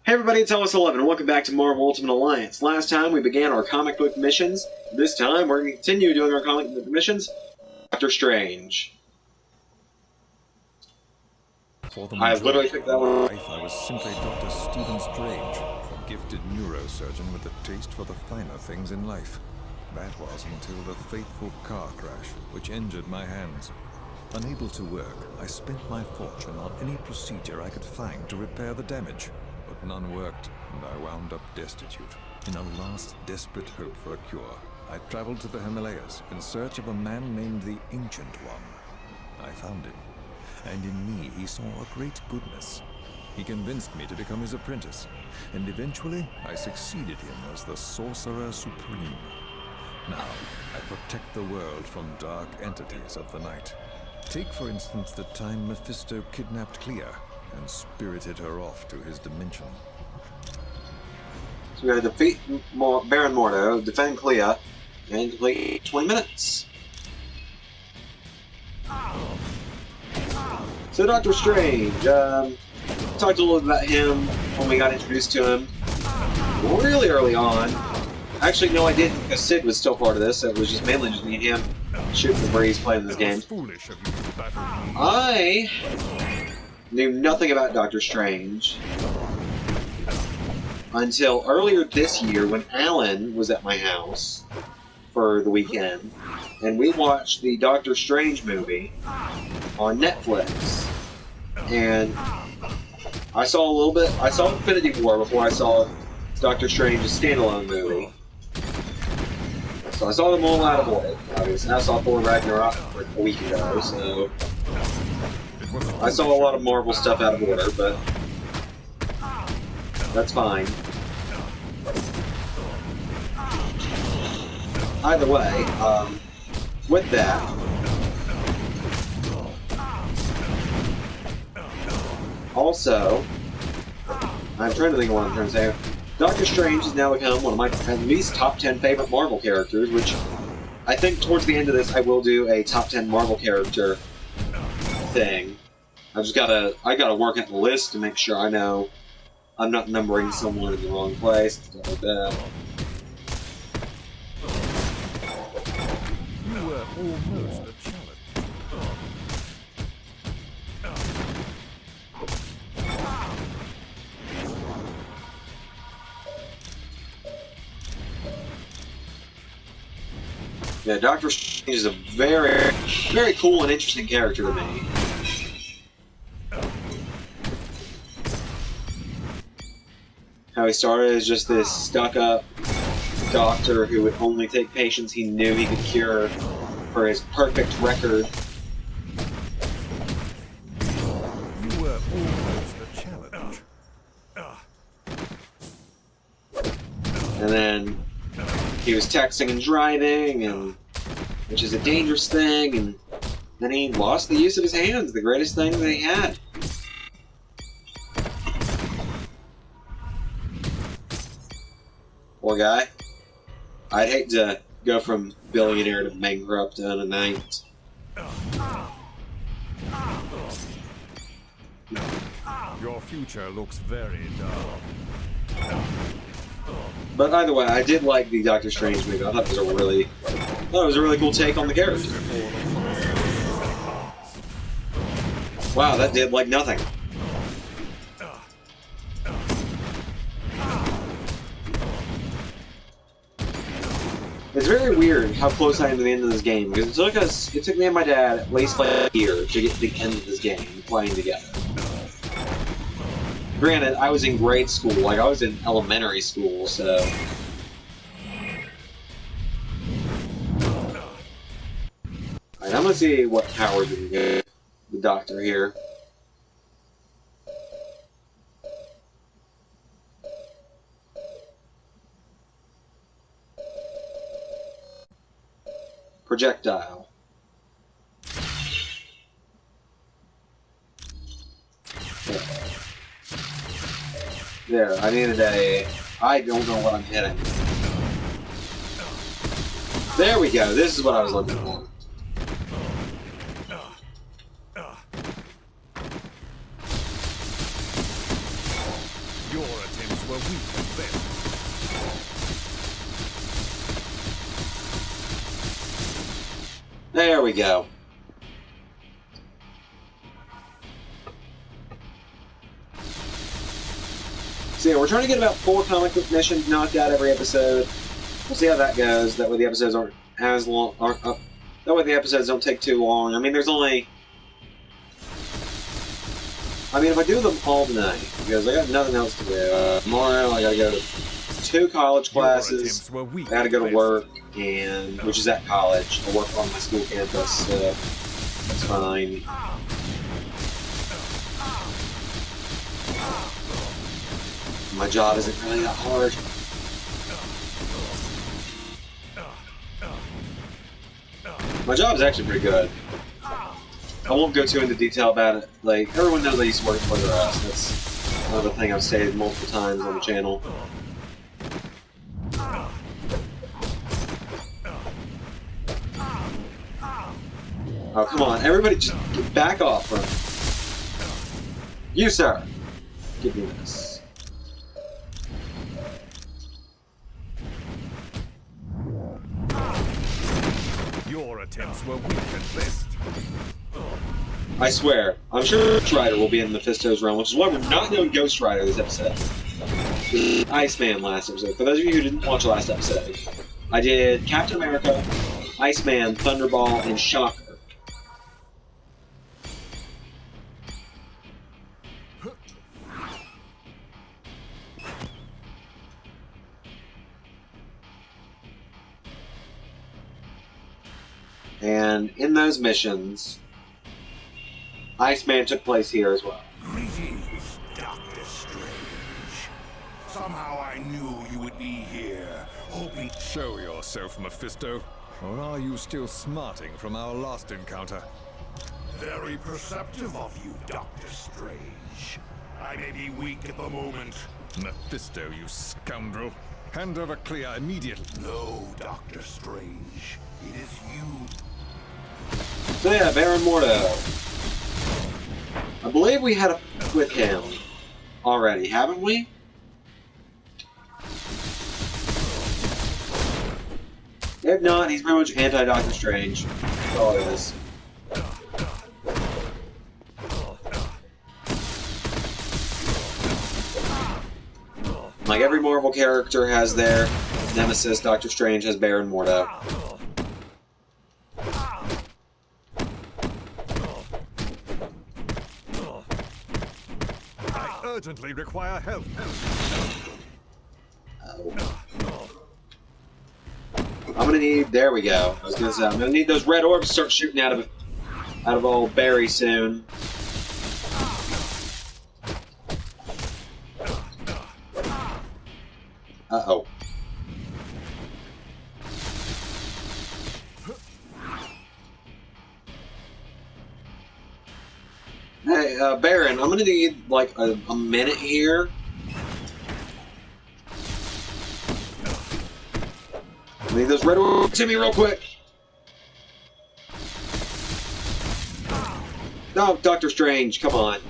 Hey everybody, it's Ellis11, and welcome back to Marvel Ultimate Alliance. Last time we began our comic book missions. This time we're going to continue doing our comic book missions. Doctor Strange. I literally picked that one up. I was simply Dr. Stephen Strange, a gifted neurosurgeon with a taste for the finer things in life. That was until the fateful car crash, which injured my hands. Unable to work, I spent my fortune on any procedure I could find to repair the damage. But none worked, and I wound up destitute. In a last desperate hope for a cure, I traveled to the Himalayas in search of a man named the Ancient One. I found him, and in me he saw a great goodness. He convinced me to become his apprentice, and eventually I succeeded him as the Sorcerer Supreme. Now, I protect the world from dark entities of the night. Take, for instance, the time Mephisto kidnapped Clea and spirited her off to his dimension. So we gotta defeat Baron Mordo, defend Clea, and complete 20 minutes. So Doctor Strange, talked a little bit about him when we got introduced to him really early on. Actually, no, I didn't, because Sid was still part of this. It was just mainly just me and him shooting the breeze playing this game. I knew nothing about Doctor Strange until earlier this year when Alan was at my house for the weekend, and we watched the Doctor Strange movie on Netflix. And I saw a little bit, I saw Infinity War before I saw Doctor Strange's standalone movie. So I saw them all out of order, obviously. I saw Thor Ragnarok like a week ago, so I saw a lot of Marvel stuff out of order, but that's fine. Either way, with that, also, I'm trying to think of what I'm trying to say. Doctor Strange has now become one of my at least top 10 favorite Marvel characters, which I think towards the end of this I will do a top 10 Marvel character thing. I gotta work at the list to make sure I know I'm not numbering someone in the wrong place, stuff like that. You were almost a challenge. Yeah, Doctor Strange is a very, very cool and interesting character to me. How he started as just this stuck-up doctor who would only take patients he knew he could cure for his perfect record. You were almost a challenge. And then he was texting and driving, and which is a dangerous thing, and then he lost the use of his hands, the greatest thing that he had. Poor guy. I'd hate to go from billionaire to bankrupt in a night. Your future looks very dark. But either way, I did like the Doctor Strange movie. I thought it was a really cool take on the character. Wow, that did like nothing. It's very weird how close I am to the end of this game, because it took me and my dad at least like a year to get to the end of this game playing together. Granted, I was in grade school, like I was in elementary school, so. Alright, I'm gonna see what powers we can get the Doctor here. Projectile. There, I needed a... I don't know what I'm hitting. There we go, this is what I was looking for. Your attempts were weak at best. There we go. So yeah, we're trying to get about 4 comic book missions knocked out every episode. We'll see how that goes. That way the episodes aren't as long. That way the episodes don't take too long. I mean, there's only... I mean, if I do them all tonight, because I got nothing else to do. Tomorrow I gotta go to 2 college classes. I gotta go to work, and which is at college. I work on my school campus, so that's fine. My job isn't really that hard. My job is actually pretty good. I won't go too into detail about it. Like, everyone knows I used to work for the rest. That's another thing I've stated multiple times on the channel. Oh, come on. Everybody just back off from it. You, sir. Give me this. Your attempts were weak at best. I swear, I'm sure Ghost Rider will be in Mephisto's realm, which is why we're not doing Ghost Rider this episode. Iceman last episode. For those of you who didn't watch the last episode, I did Captain America, Iceman, Thunderball, and Shocker. And in those missions, Iceman took place here as well. Greetings, Doctor Strange. Somehow I knew you would be here, hoping... Show yourself, Mephisto. Or are you still smarting from our last encounter? Very perceptive of you, Doctor Strange. I may be weak at the moment. Mephisto, you scoundrel. Hand over Clea immediately. No, Doctor Strange. It is you. So yeah, Baron Mordo. I believe we had a with him already, haven't we? If not, he's pretty much anti-Doctor Strange. That's all it is. Like every Marvel character has their nemesis, Doctor Strange has Baron Mordo. I urgently require help. Oh. I'm gonna need. There we go. I was gonna say I'm gonna need those red orbs to start shooting out of old Barry soon. Uh-oh. Hey, Baron, I'm gonna need, like, a minute here. I need those red orbs to me real quick. No, Doctor Strange, come on.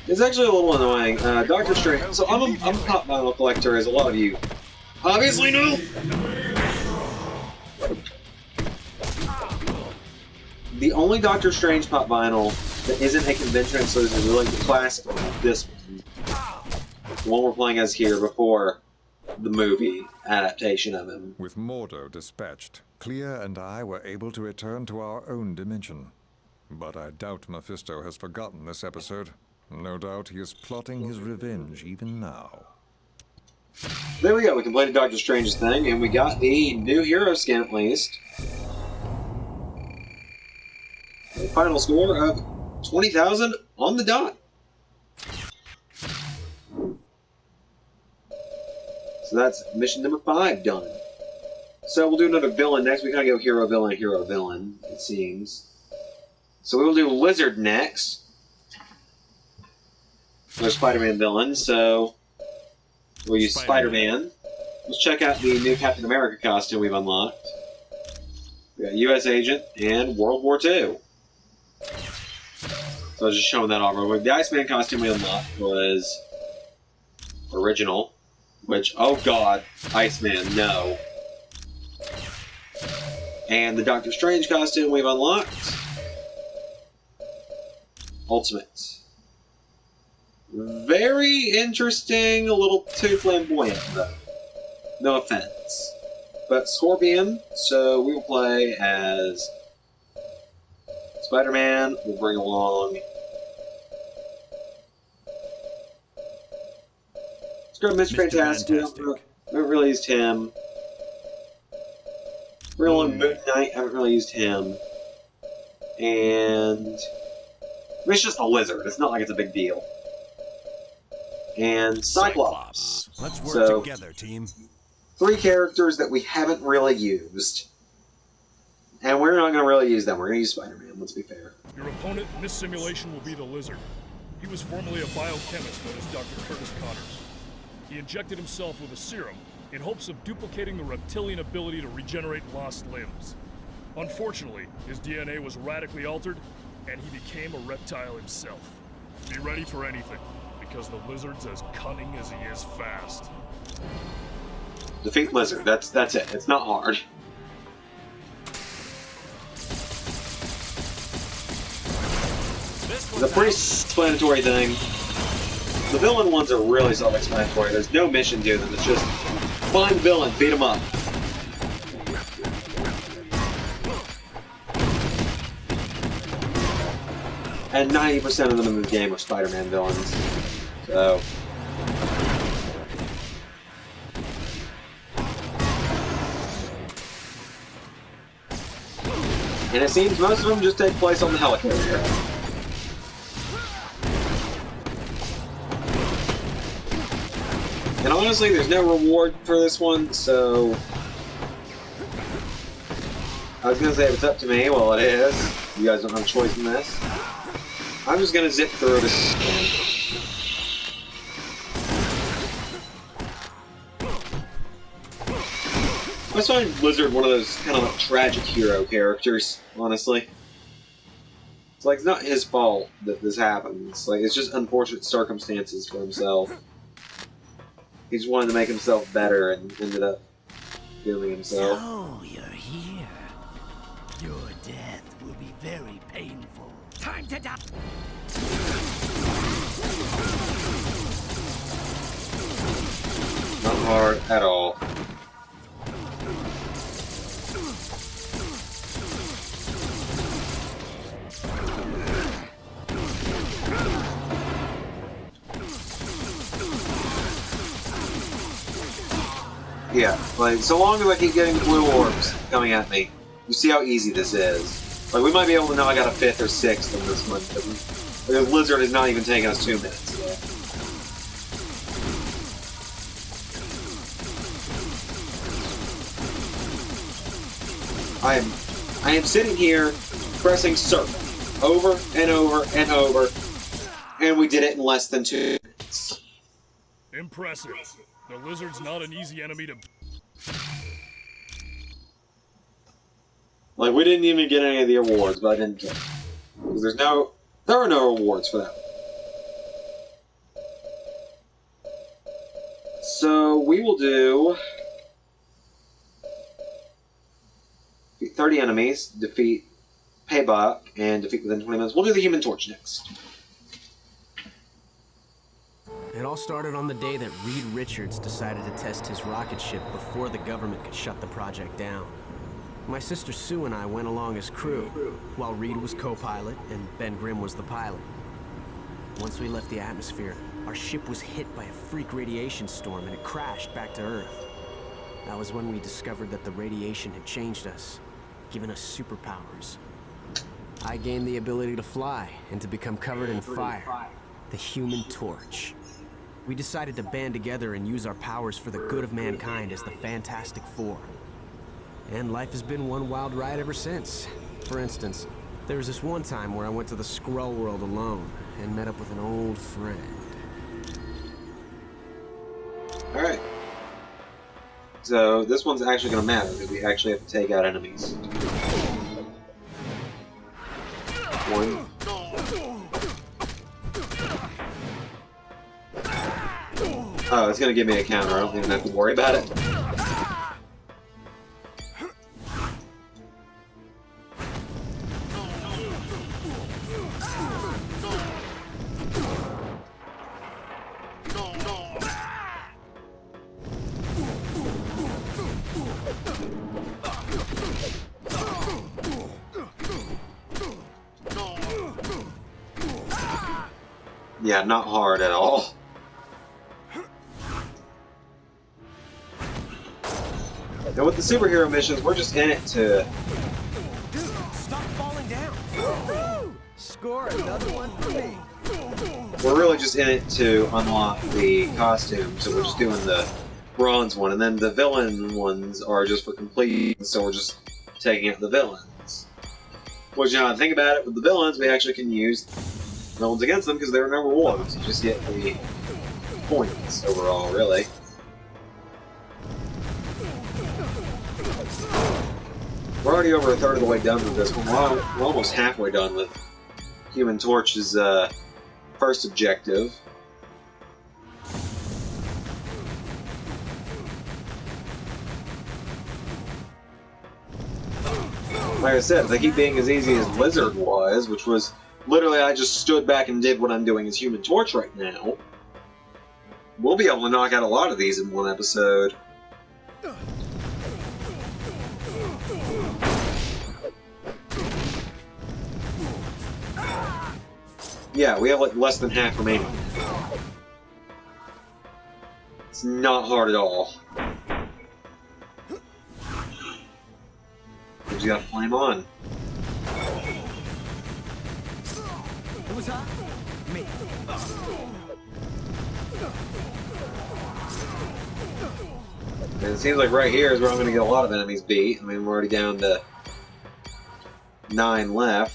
It's actually a little annoying. Doctor Strange. So I'm a pop vinyl collector, as a lot of you obviously know. The only Doctor Strange pop vinyl that isn't a convention exclusive is like the classic one, this one. The one we're playing as here before the movie adaptation of him. With Mordo dispatched, Clea and I were able to return to our own dimension. But I doubt Mephisto has forgotten this episode. No doubt he is plotting his revenge even now. There we go, we completed Doctor Strange's thing, and we got the new hero skin at least. A final score of 20,000 on the dot. So that's mission number 5 done. So we'll do another villain next. We kind of go hero, villain, it seems. So we will do Lizard next. No Spider-Man villain, so we'll use Spider-Man. Let's check out the new Captain America costume we've unlocked. We got U.S. Agent and World War II. So I was just showing that off real quick. The Iceman costume we unlocked was original, which, oh god, Iceman, no. And the Doctor Strange costume we've unlocked, Ultimate. Very interesting, a little too flamboyant, though. No offense. But Scorpion, so we will play as Spider-Man. We'll bring along... Let's go Mr. Fantastic. We haven't really used him. Bring along Moon Knight. Haven't really used him. And... I mean, it's just a lizard. It's not like it's a big deal. And Cyclops. Let's work together, team. 3 characters that we haven't really used. And we're not going to really use them. We're going to use Spider-Man, let's be fair. Your opponent in this simulation will be the Lizard. He was formerly a biochemist known as Dr. Curtis Connors. He injected himself with a serum in hopes of duplicating the reptilian ability to regenerate lost limbs. Unfortunately, his DNA was radically altered, and he became a reptile himself. Be ready for anything, because the Lizard's as cunning as he is fast. Defeat Lizard. That's it. It's not hard. It's a pretty self-explanatory thing. The villain ones are really self-explanatory. There's no mission to them. It's just find villain, beat him up. And 90% of them in the game are Spider-Man villains. So... And it seems most of them just take place on the helicarrier. And honestly, there's no reward for this one, so... I was gonna say if it's up to me, well it is. You guys don't have a choice in this. I'm just gonna zip through this again. I just find Lizard one of those kind of like tragic hero characters, honestly. It's like, it's not his fault that this happens. Like, it's just unfortunate circumstances for himself. He just wanted to make himself better and ended up killing himself. So, you're here. Your death will be very painful. Time to die! Not hard at all. Yeah, like, so long as I keep getting blue orbs coming at me, you see how easy this is. Like, we might be able to know I got a 5th or 6th in this one, but the Lizard is not even taking us 2 minutes yet. I am sitting here pressing circle over and over and over, and we did it in less than 2 minutes. Impressive. The Lizard's not an easy enemy to... Like, we didn't even get any of the awards, but I didn't care. Because there are no awards for that. So, we will do... defeat 30 enemies, defeat Payback, and defeat within 20 minutes. We'll do the Human Torch next. It all started on the day that Reed Richards decided to test his rocket ship before the government could shut the project down. My sister Sue and I went along as crew, while Reed was co-pilot and Ben Grimm was the pilot. Once we left the atmosphere, our ship was hit by a freak radiation storm and it crashed back to Earth. That was when we discovered that the radiation had changed us, given us superpowers. I gained the ability to fly and to become covered in fire, the Human Torch. We decided to band together and use our powers for the good of mankind as the Fantastic Four. And life has been one wild ride ever since. For instance, there was this one time where I went to the Skrull world alone and met up with an old friend. Alright. So, this one's actually going to matter, because we actually have to take out enemies. one. Oh, it's gonna give me a counter. I don't even have to worry about it. Yeah, not hard at all. And with the superhero missions, we're just in it to... Dude, stop falling down. Woohoo! Score another one for me. We're really just in it to unlock the costume, so we're just doing the bronze one, and then the villain ones are just for complete, so we're just taking out the villains. Which, you know, think about it, with the villains, we actually can use villains against them because they're number one, so you just get the points overall, really. We're already over a third of the way done with this one. We're almost halfway done with Human Torch's first objective. Like I said, if they keep being as easy as Lizard was, which was literally I just stood back and did what I'm doing as Human Torch right now, we'll be able to knock out a lot of these in one episode. Yeah, we have like less than half remaining. It's not hard at all. We just gotta flame on. Who's hot? Me. And it seems like right here is where I'm gonna get a lot of enemies beat. I mean, we're already down to 9 left.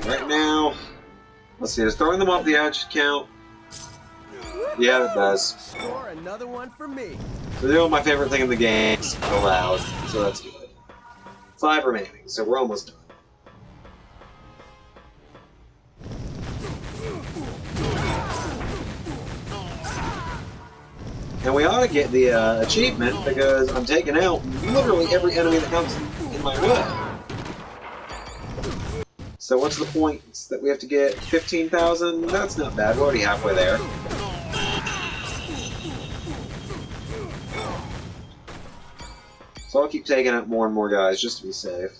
Right now, let's see, does throwing them off the edge count? Yeah, it does. Score another one for me. So they're doing my favorite thing in the game, allowed, so that's good. 5 remaining, so we're almost done. And we ought to get the achievement because I'm taking out literally every enemy that comes in my way. So what's the point that we have to get 15,000? That's not bad, we're already halfway there. So I'll keep taking out more and more guys just to be safe.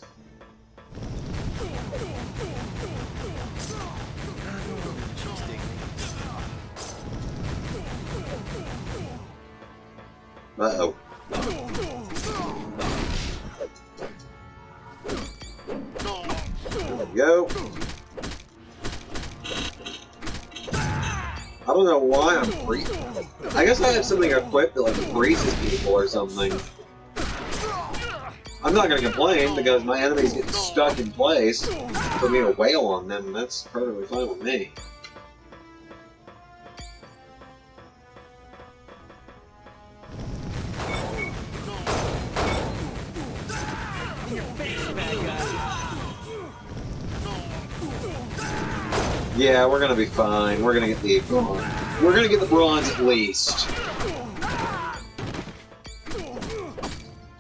Uh-oh. There we go. I don't know why I'm free. I guess I have something equipped that like freezes people or something. I'm not gonna complain because my enemies get stuck in place for me to wail on them. That's perfectly fine with me. Yeah, we're gonna be fine. We're gonna get the bronze. We're gonna get the bronze at least.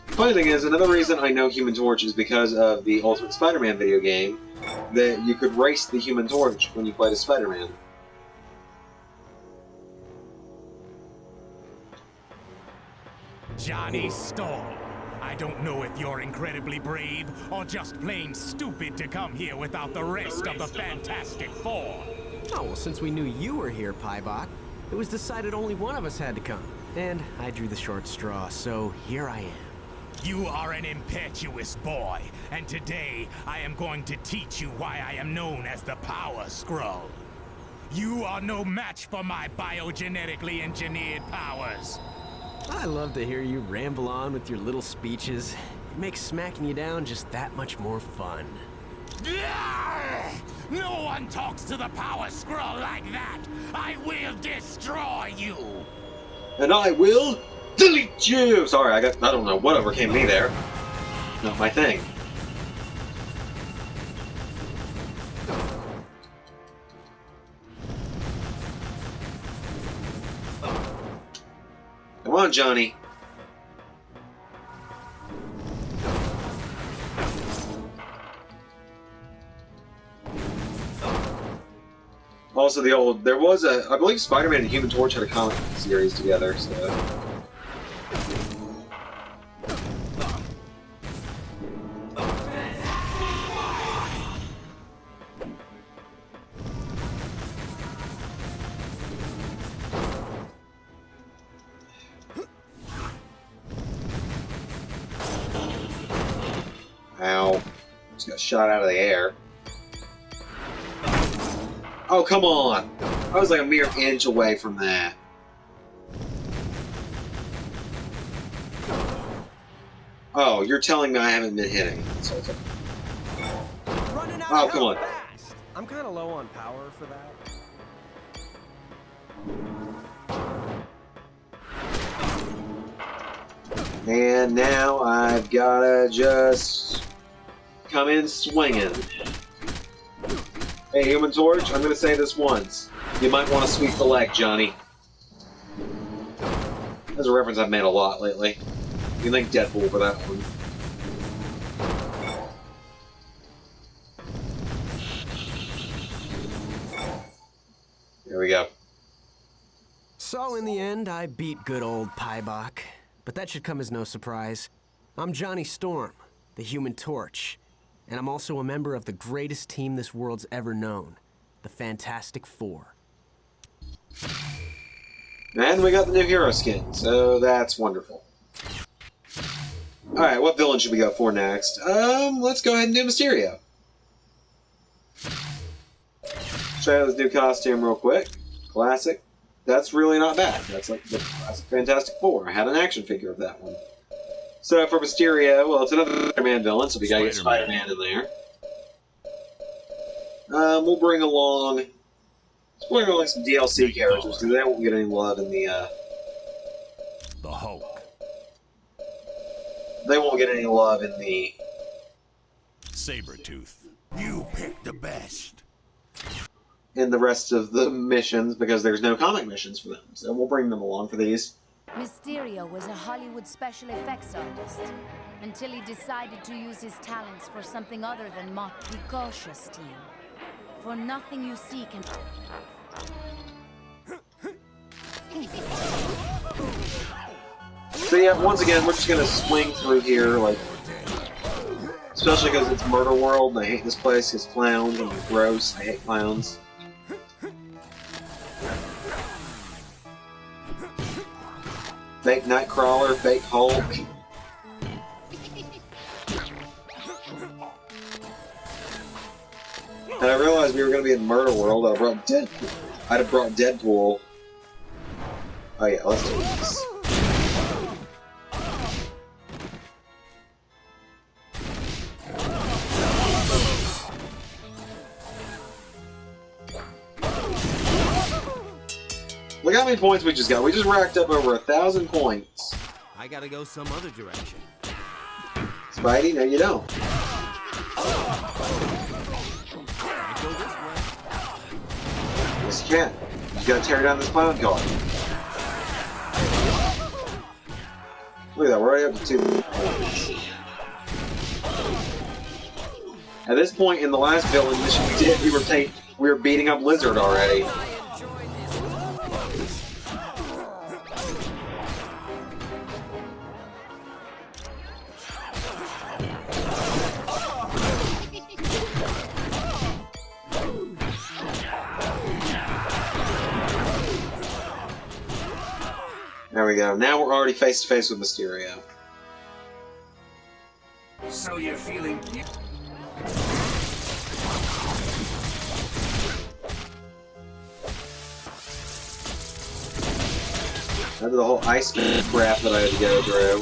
Funny thing is, another reason I know Human Torch is because of the Ultimate Spider-Man video game, that you could race the Human Torch when you played as Spider-Man. Johnny Storm. I don't know if you're incredibly brave or just plain stupid to come here without the rest of the Fantastic Four. Oh, well, since we knew you were here, Paibok, it was decided only one of us had to come. And I drew the short straw, so here I am. You are an impetuous boy, and today I am going to teach you why I am known as the Power Skrull. You are no match for my biogenetically engineered powers. I love to hear you ramble on with your little speeches. It makes smacking you down just that much more fun. No one talks to the Power Scroll like that! I will destroy you! And I will delete you! Sorry, I don't know what overcame me there. Not my thing. Come on, Johnny. Also, there was I believe Spider-Man and Human Torch had a comic series together, so. Ow. Just got shot out of the air. Oh, come on! I was like a mere inch away from that. Oh, you're telling me I haven't been hitting. Running out Oh, of come on. fast. I'm kind of low on power for that. And now I've gotta just come in swinging. Hey, Human Torch, I'm gonna say this once. You might want to sweep the leg, Johnny. That's a reference I've made a lot lately. You can thank Deadpool for that one. There we go. So in the end, I beat good old Paibok. But that should come as no surprise. I'm Johnny Storm, the Human Torch. And I'm also a member of the greatest team this world's ever known, the Fantastic Four. And we got the new hero skin, so that's wonderful. Alright, what villain should we go for next? Let's go ahead and do Mysterio. Try out this new costume real quick. Classic. That's really not bad. That's like the classic Fantastic Four. I had an action figure of that one. So for Mysterio, well, it's another Spider-Man villain, so we gotta get Spider-Man in there. We'll bring along some DLC characters, because they won't get any love in the Hulk. They won't get any love in the Sabretooth. You picked the best. in the rest of the missions, because there's no comic missions for them. So we'll bring them along for these. Mysterio was a Hollywood special effects artist until he decided to use his talents for something other than mock the cautious team. For nothing you see can... So yeah, once again, we're just gonna swing through here, like, especially because it's Murder World, and I hate this place, it's clowns, and they're gross, I hate clowns. Fake Nightcrawler, fake Hulk. And I realized we were going to be in Murder World. I'd have brought Deadpool. Oh yeah, let's do this. Look how many points we just got. We just racked up over 1,000 points. I gotta go some other direction. Spidey, no you don't. I go this way. Yes you can. You gotta tear down this clown car. Look at that, we're already up to 2 points. At this point in the last villain mission we did, we were beating up Lizard already. There we go. Now we're already face to face with Mysterio. So you're feeling... After the whole Iceman crap that I had to go through.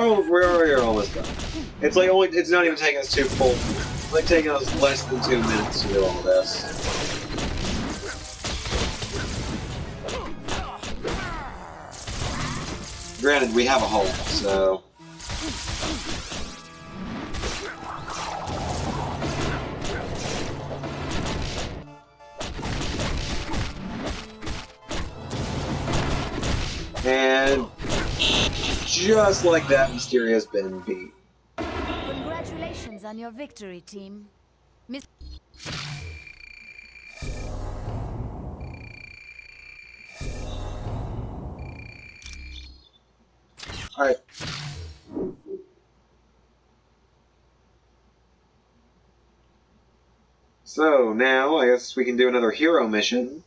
we're already almost done. It's like it's not even taking us too full. It's like taking us less than 2 minutes to do all this. Granted, we have a hole, so. And just like that, Mysterio's been beat. Congratulations on your victory, team. Alright. So now, I guess we can do another hero mission.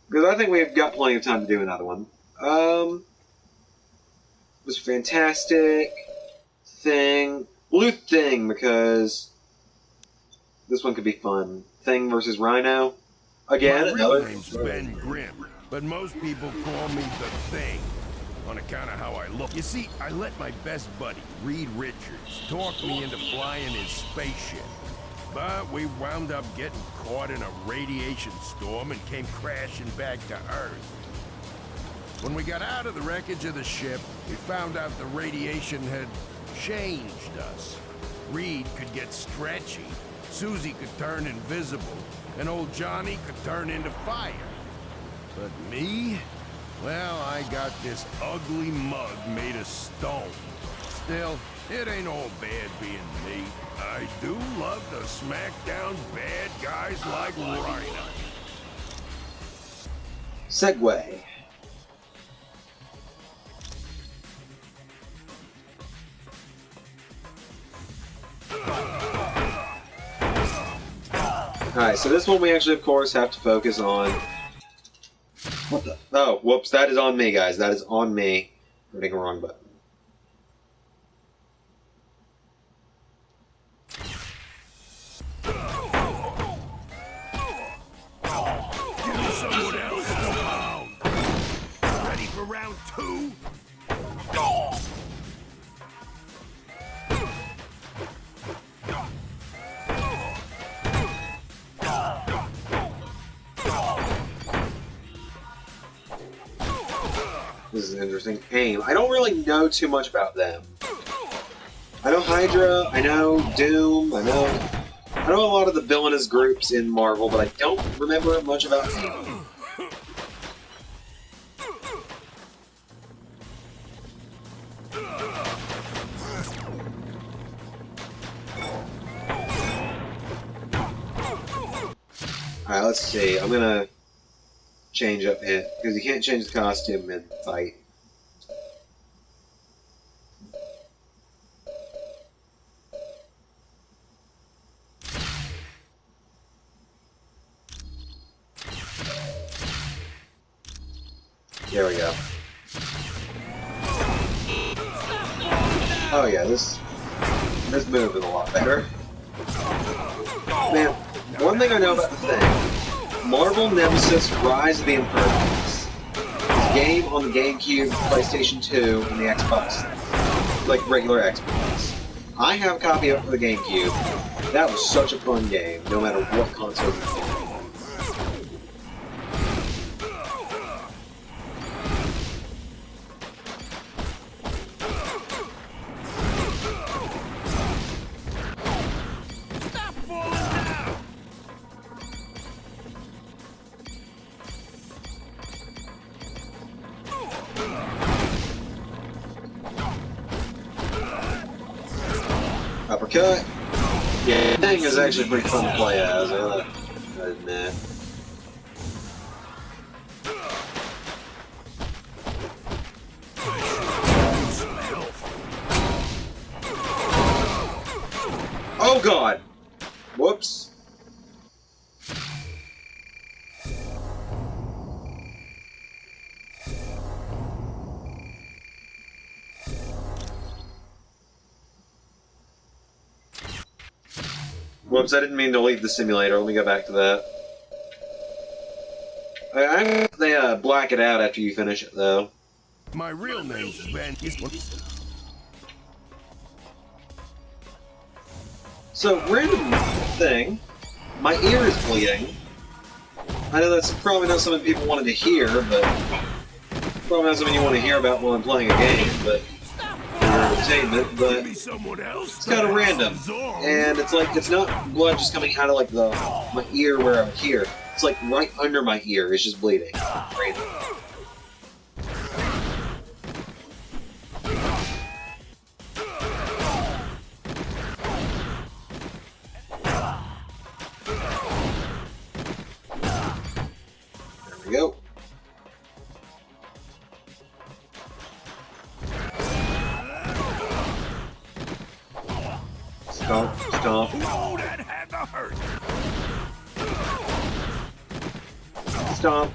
Because I think we've got plenty of time to do another one. It was fantastic. Thing. Blue Thing, because this one could be fun. Thing versus Rhino. Again, My another. real name's Ben Grimm, but most people call me the Thing, on account of how I look. You see, I let my best buddy, Reed Richards, talk me into flying his spaceship. But we wound up getting caught in a radiation storm and came crashing back to Earth. When we got out of the wreckage of the ship, we found out the radiation had changed us. Reed could get stretchy, Susie could turn invisible, and old Johnny could turn into fire. But me? Well, I got this ugly mug made of stone. Still, it ain't all bad being me. I do love to smack down bad guys like Rhino. Segway. Alright, so this one we actually, of course, have to focus on... What the... Oh, whoops, that is on me, guys. That is on me. I'm hitting a wrong button. Give me someone else to pound. Ready for round 2? This is interesting. AIM. I don't really know too much about them. I know Hydra, I know Doom, I know a lot of the villainous groups in Marvel, but I don't remember much about AIM. Alright, let's see. I'm gonna change up it, because you can't change the costume mid-fight. There we go. Oh yeah, this move is a lot better. Man, one thing I know about the Thing, Marvel Nemesis Rise of the Imperfects. It's a game on the GameCube, PlayStation 2, and the Xbox. Like regular Xbox. I have a copy of it for the GameCube. That was such a fun game, no matter what console you play. Uppercut. Yeah, Thing is actually pretty fun to play as, I admit. Oh god! Whoops. Whoops, I didn't mean to leave the simulator. Let me go back to that. They black it out after you finish it, though. My real name's Ben. So, random thing. My ear is bleeding. I know that's probably not something people wanted to hear, but probably not something you want to hear about while I'm playing a game, but for entertainment, but it's kind of random. And it's like, it's not blood just coming out of like my ear where I'm here. It's like right under my ear, it's just bleeding. Random. There we go. Stomp, stomp. Whoa, that had to hurt. Stomp.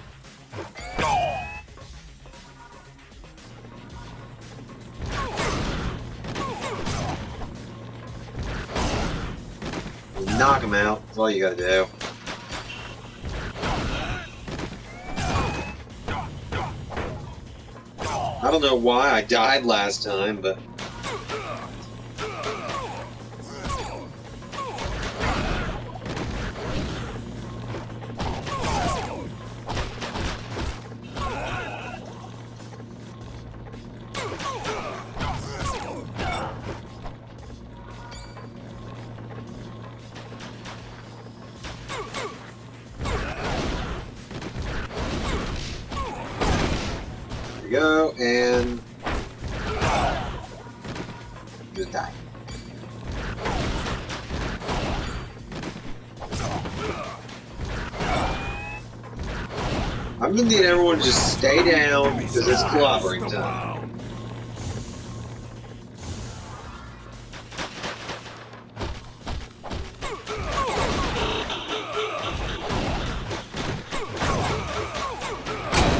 Knock him out. That's all you gotta do. I don't know why I died last time, but... go, and just die. I'm gonna need everyone to just stay down because it's clobbering time.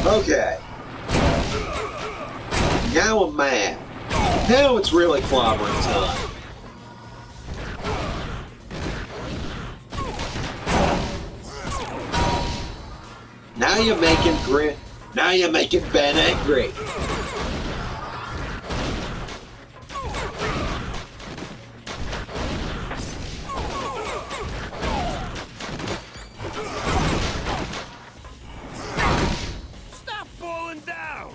Okay. Now I'm mad. Now it's really clobbering time. Now you're making grit. Now you're making Ben angry. Stop falling down.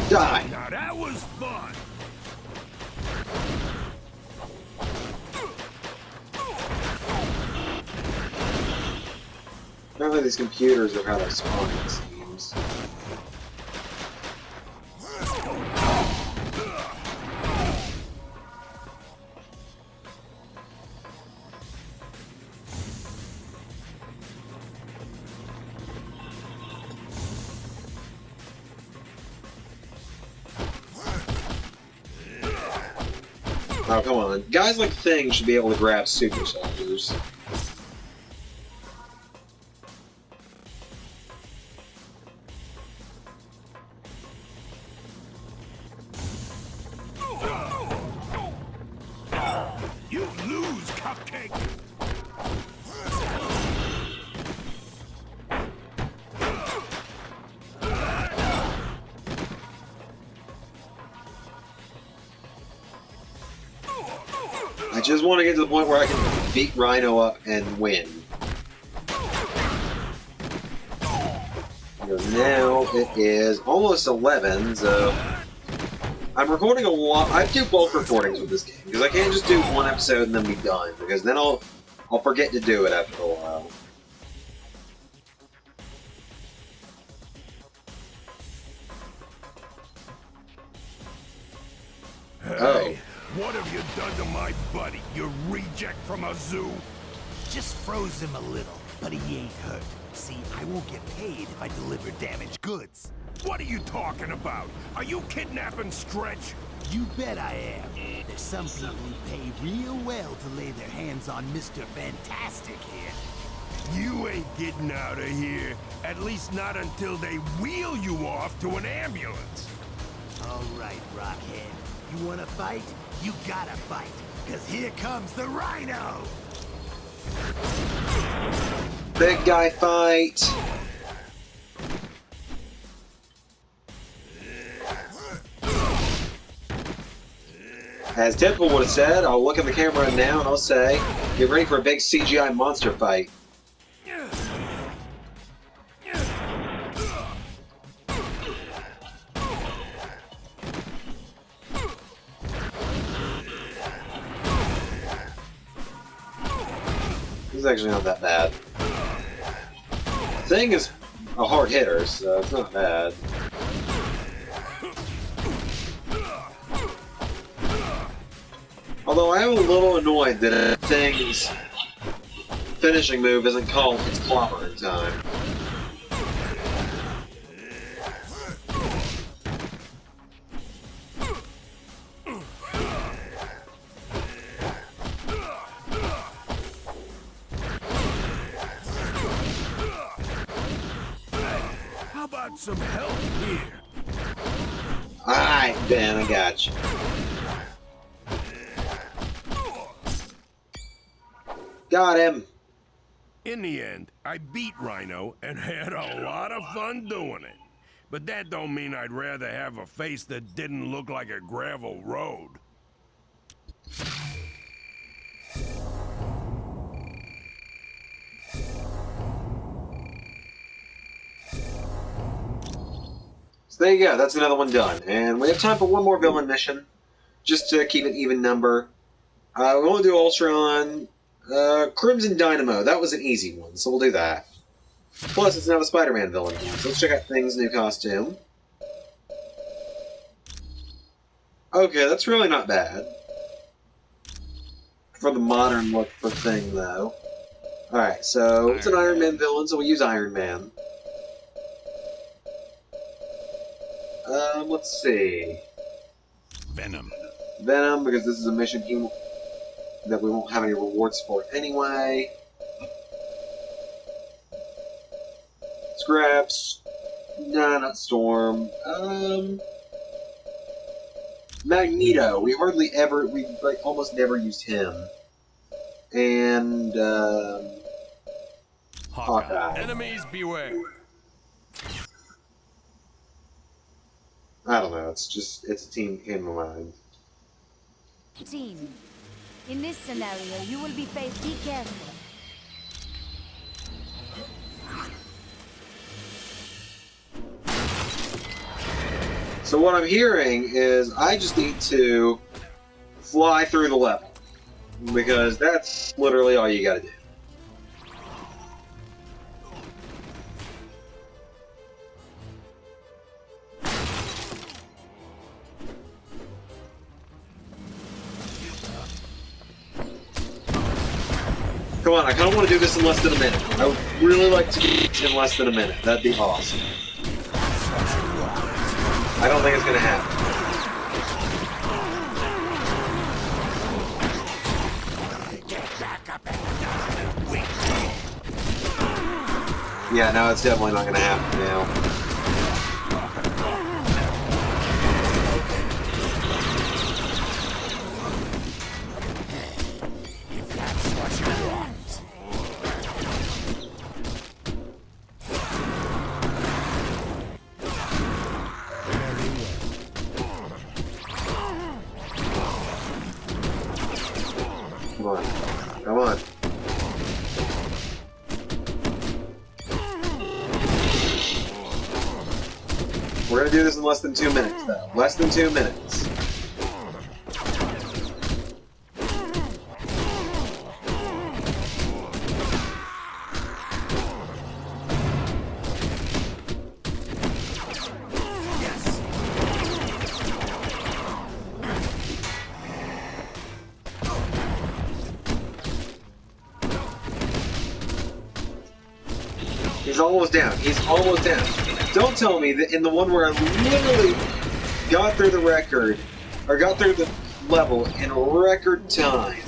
Die. Now that was fun. Apparently these computers are how they spawn, it seems. Oh, come on. Guys like Thing should be able to grab super soldiers. You lose, Cupcake. I just want to get to the point where I can beat Rhino up and win. Because now it is almost 11, so... I'm recording a lot. I do bulk recordings with this game, because I can't just do one episode and then be done, because then I'll forget to do it after a while. Hey, what have you done to my buddy, you reject from a zoo? Just froze him a little, but he ain't hurt. See, I won't get paid if I deliver damaged goods. What are you talking about? Are you kidnapping Stretch? You bet I am. There's some people who pay real well to lay their hands on Mr. Fantastic here. You ain't getting out of here. At least not until they wheel you off to an ambulance. All right, Rockhead. You wanna fight? You gotta fight. Cause here comes the Rhino! Big guy fight! As Deadpool would have said, I'll look at the camera now and I'll say, get ready for a big CGI monster fight. This is actually not that bad. Thing is a hard hitter, so it's not bad. Although I am a little annoyed that Thing's finishing move isn't called its clobber in time. How about some help here? Alright, Ben, I got you. Got him. In the end, I beat Rhino and had a lot of fun doing it. But that don't mean I'd rather have a face that didn't look like a gravel road. So there you go, that's another one done. And we have time for one more villain mission, just to keep an even number. We want to do Ultron, Crimson Dynamo. That was an easy one, so we'll do that. Plus, it's now the Spider-Man villain one, so let's check out Thing's new costume. Okay, that's really not bad. For the modern look for Thing, though. Alright, so it's an Iron Man villain, so we'll use Iron Man. Let's see. Venom. Venom, because this is a mission that we won't have any rewards for anyway. Scraps. Nah, not Storm. Magneto. We like almost never used him. And Hawkeye. Enemies beware. I don't know, it's a team that came to my mind. Team. In this scenario, you will be faced. Be careful. So what I'm hearing is I just need to fly through the level. Because that's literally all you gotta do. Come on, I kind of want to do this in less than a minute. I would really like to do this in less than a minute. That'd be awesome. I don't think it's going to happen. Yeah, no, it's definitely not going to happen now. Come on. Come on. We're going to do this in less than 2 minutes, though. Less than 2 minutes. He's almost down. He's almost down. Don't tell me that in the one where I literally got through the record, or got through the level in record time,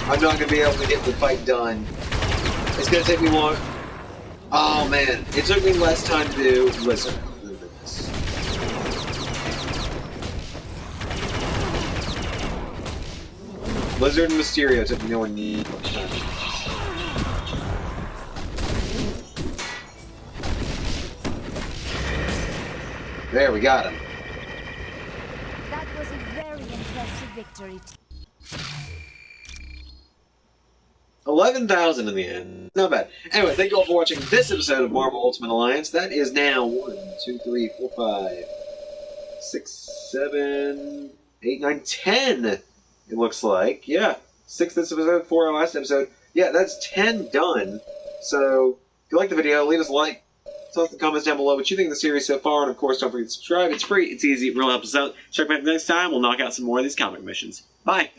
I'm not going to be able to get the fight done. It's going to take me long. Oh man, it took me less time to do Lizard than this. Lizard and Mysterio took me nowhere near much time. There, we got him. That was a very impressive victory. 11,000 in the end. Not bad. Anyway, thank you all for watching this episode of Marvel Ultimate Alliance. That is now 1, 2, 3, 4, 5, 6, 7, 8, 9, 10. It looks like. Yeah. 6 this episode, 4 our last episode. Yeah, that's 10 done. So, if you like the video, leave us a like. Tell us in the comments down below what you think of the series so far. And of course, don't forget to subscribe. It's free, it's easy, it really helps us out. Check back next time. We'll knock out some more of these comic missions. Bye.